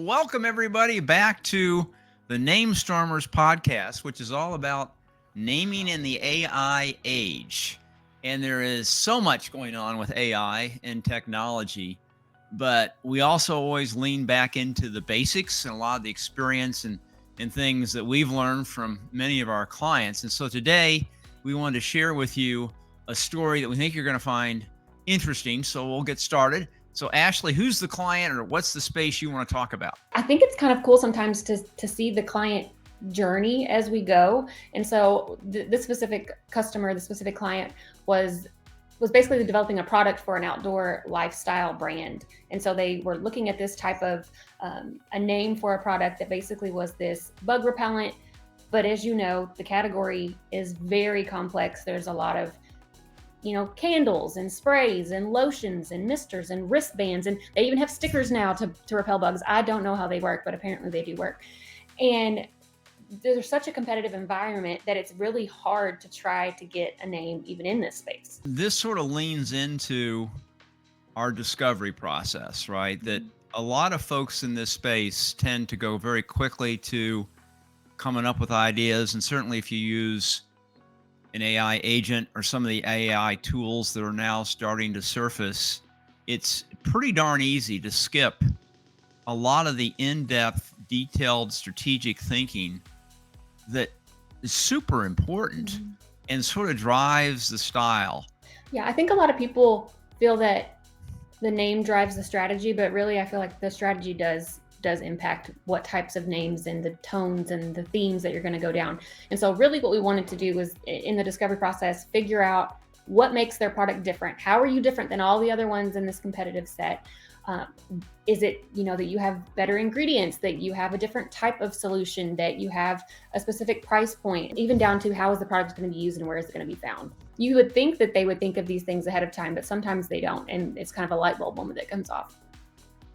Welcome everybody back to the NameStormers podcast, which is all about naming in the AI age. And there is so much going on with AI and technology, but we also always lean back into the basics and a lot of the experience and things that we've learned from many of our clients. And so today we wanted to share with you a story that we think you're going to find interesting. So we'll get started. So Ashley, who's the client or what's the space you want to talk about? I think it's kind of cool sometimes to see the client journey as we go. And so this specific customer, the specific client was basically developing a product for an outdoor lifestyle brand. And so they were looking at this type of a name for a product that basically was this bug repellent. But as you know, the category is very complex. There's a lot of candles and sprays and lotions and misters and wristbands. And they even have stickers now to repel bugs. I don't know how they work, but apparently they do work. And there's such a competitive environment that it's really hard to try to get a name even in this space. This sort of leans into our discovery process, right? That a lot of folks in this space tend to go very quickly to coming up with ideas. And certainly if you use an AI agent or some of the AI tools that are now starting to surface, it's pretty darn easy to skip a lot of the in-depth, detailed, strategic thinking that is super important and sort of drives the style. Yeah, I think a lot of people feel that the name drives the strategy, but really I feel like the strategy does impact what types of names and the tones and the themes that you're going to go down. And so really what we wanted to do was in the discovery process, figure out what makes their product different. How are you different than all the other ones in this competitive set? Is it, that you have better ingredients, that you have a different type of solution, that you have a specific price point, even down to how is the product going to be used and where is it going to be found? You would think that they would think of these things ahead of time, but sometimes they don't. And it's kind of a light bulb moment that comes off.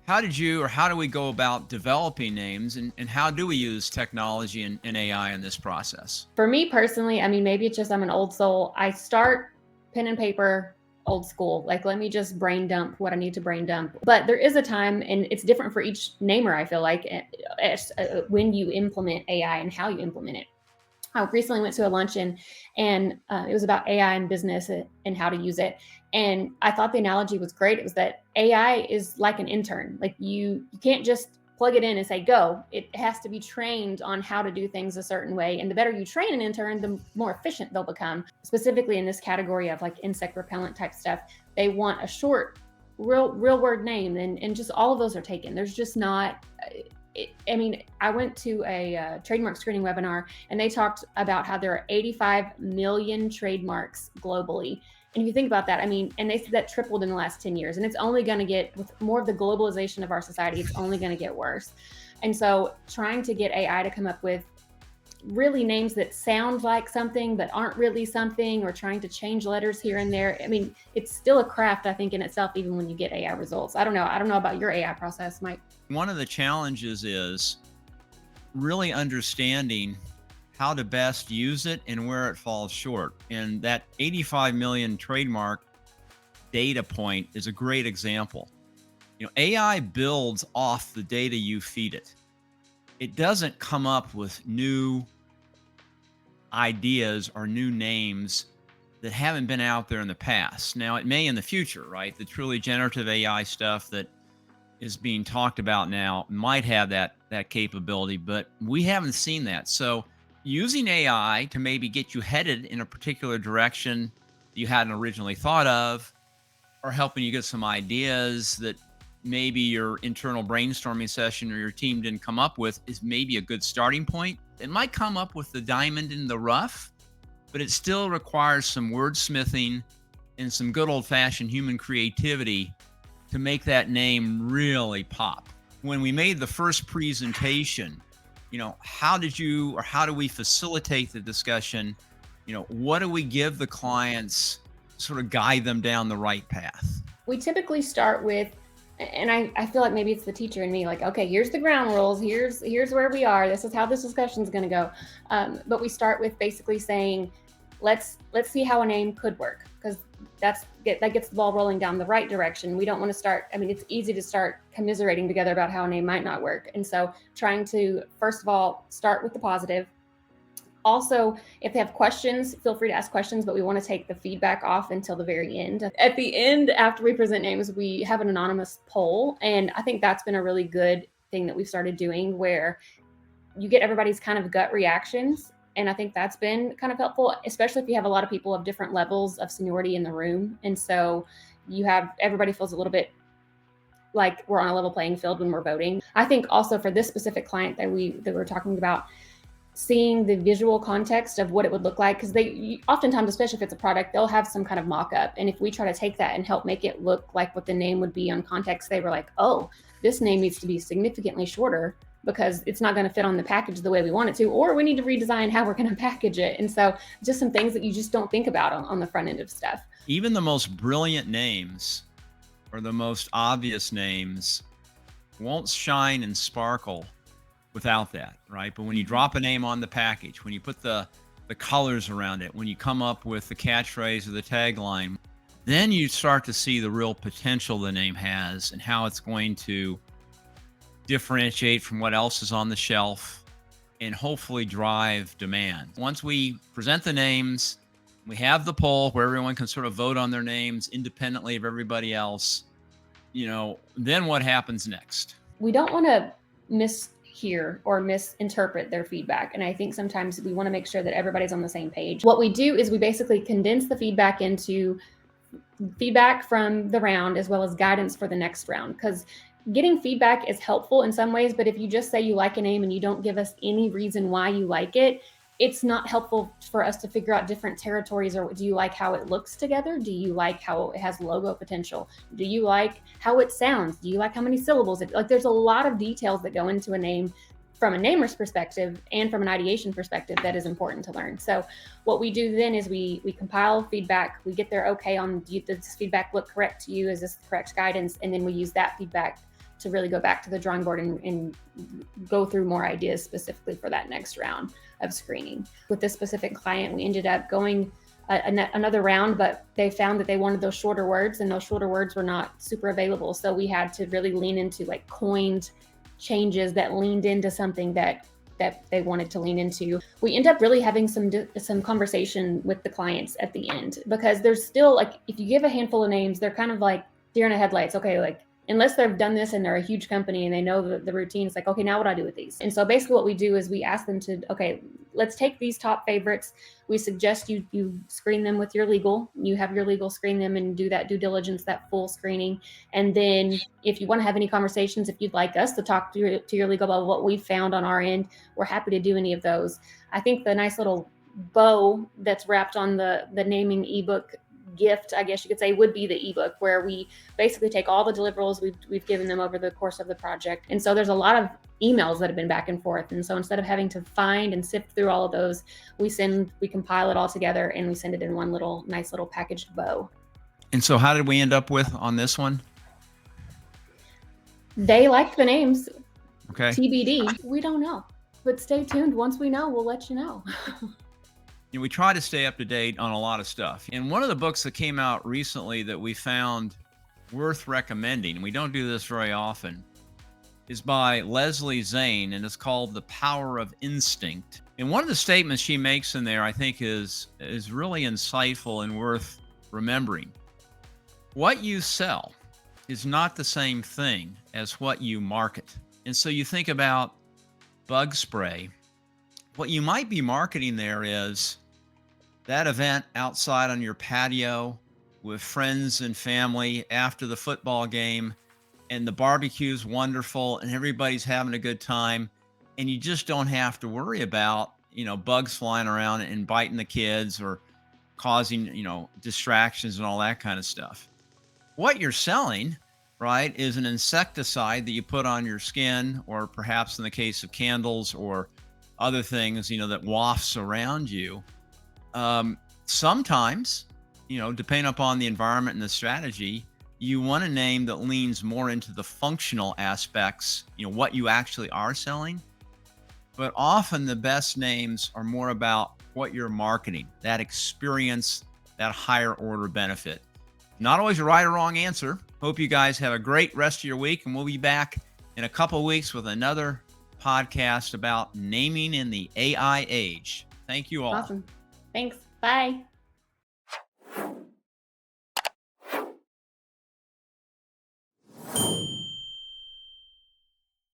How do we go about developing names and how do we use technology and AI in this process? For me personally, maybe it's just I'm an old soul. I start pen and paper, old school. Like, let me just brain dump what I need to brain dump. But there is a time, and it's different for each namer, I feel like, when you implement AI and how you implement it. I recently went to a luncheon and it was about AI in business and how to use it. And I thought the analogy was great. It was that AI is like an intern. Like you can't just plug it in and say, go. It has to be trained on how to do things a certain way. And the better you train an intern, the more efficient they'll become. Specifically in this category of like insect repellent type stuff, they want a short, real word name. And just all of those are taken. There's just not... I went to a trademark screening webinar and they talked about how there are 85 million trademarks globally. And if you think about that, and they said that tripled in the last 10 years. And it's only going to get, with more of the globalization of our society, it's only going to get worse. And so trying to get AI to come up with really names that sound like something but aren't really something, or trying to change letters here and there. It's still a craft, I think, in itself, even when you get AI results. I don't know about your AI process, Mike. One of the challenges is really understanding how to best use it and where it falls short. And that 85 million trademark data point is a great example. AI builds off the data you feed it. It doesn't come up with new ideas or new names that haven't been out there in the past. Now, it may in the future, right? The truly generative AI stuff that is being talked about now might have that capability, but we haven't seen that. So using AI to maybe get you headed in a particular direction you hadn't originally thought of, or helping you get some ideas that maybe your internal brainstorming session or your team didn't come up with, is maybe a good starting point. It might come up with the diamond in the rough, but it still requires some wordsmithing and some good old-fashioned human creativity to make that name really pop. When we made the first presentation, how do we facilitate the discussion? What do we give the clients, sort of guide them down the right path? We typically start with, and I feel like maybe it's the teacher in me, like, okay, here's the ground rules. Here's where we are. This is how this discussion is going to go. But we start with basically saying, let's see how a name could work, because that gets the ball rolling down the right direction. We don't want to start, I mean, it's easy to start commiserating together about how a name might not work. And so trying to, first of all, start with the positive. Also, if they have questions, feel free to ask questions, but we want to take the feedback off until the very end. At the end, after we present names, we have an anonymous poll. And I think that's been a really good thing that we've started doing, where you get everybody's kind of gut reactions. And I think that's been kind of helpful, especially if you have a lot of people of different levels of seniority in the room. And so everybody feels a little bit like we're on a level playing field when we're voting. I think also for this specific client that we're talking about, seeing the visual context of what it would look like, because they oftentimes, especially if it's a product, they'll have some kind of mock-up. And if we try to take that and help make it look like what the name would be on context, they were like, oh, this name needs to be significantly shorter because it's not going to fit on the package the way we want it to, or we need to redesign how we're going to package it. And so just some things that you just don't think about on the front end of stuff. Even the most brilliant names or the most obvious names won't shine and sparkle without that, right? But when you drop a name on the package, when you put the colors around it, when you come up with the catchphrase or the tagline, then you start to see the real potential the name has and how it's going to differentiate from what else is on the shelf and hopefully drive demand. Once we present the names, we have the poll where everyone can sort of vote on their names independently of everybody else, then what happens next? We don't want to mishear or misinterpret their feedback. And I think sometimes we want to make sure that everybody's on the same page. What we do is we basically condense the feedback into feedback from the round as well as guidance for the next round, because getting feedback is helpful in some ways, but if you just say you like a name and you don't give us any reason why you like it, it's not helpful for us to figure out different territories. Or do you like how it looks together? Do you like how it has logo potential? Do you like how it sounds? Do you like how many syllables there's a lot of details that go into a name from a namer's perspective and from an ideation perspective that is important to learn. So what we do then is we compile feedback, we get their okay on, does this feedback look correct to you? Is this the correct guidance? And then we use that feedback to really go back to the drawing board and go through more ideas specifically for that next round of screening. With this specific client, we ended up going another round, but they found that they wanted those shorter words, and those shorter words were not super available. So we had to really lean into coined changes that leaned into something that they wanted to lean into. We end up really having some conversation with the clients at the end, because there's still if you give a handful of names, they're kind of like deer in the headlights. Okay, unless they've done this and they're a huge company and they know the routine, it's okay, now what do I do with these? And so basically what we do is we ask them to, okay, let's take these top favorites. We suggest you screen them with your legal. You have your legal screen them and do that due diligence, that full screening. And then if you want to have any conversations, if you'd like us to talk to your legal about what we found on our end, we're happy to do any of those. I think the nice little bow that's wrapped on the naming ebook gift, I guess you could say, would be the ebook, where we basically take all the deliverables we've given them over the course of the project. And so there's a lot of emails that have been back and forth. And so instead of having to find and sift through all of those, we compile it all together and we send it in one nice little packaged bow. And so how did we end up with on this one? They liked the names. Okay. TBD. We don't know, but stay tuned. Once we know, we'll let you know. We try to stay up to date on a lot of stuff. And one of the books that came out recently that we found worth recommending, and we don't do this very often, is by Leslie Zane, and it's called The Power of Instinct. And one of the statements she makes in there, I think, is really insightful and worth remembering. What you sell is not the same thing as what you market. And so you think about bug spray. What you might be marketing there is that event outside on your patio with friends and family after the football game, and the barbecue's wonderful and everybody's having a good time, and you just don't have to worry about, bugs flying around and biting the kids or causing, distractions and all that kind of stuff. What you're selling, right, is an insecticide that you put on your skin, or perhaps in the case of candles or other things, that wafts around you. Sometimes, depending upon the environment and the strategy, you want a name that leans more into the functional aspects, what you actually are selling. But often the best names are more about what you're marketing, that experience, that higher order benefit. Not always a right or wrong answer. Hope you guys have a great rest of your week, and we'll be back in a couple of weeks with another podcast about naming in the AI age. Thank you all. Awesome. Thanks. Bye.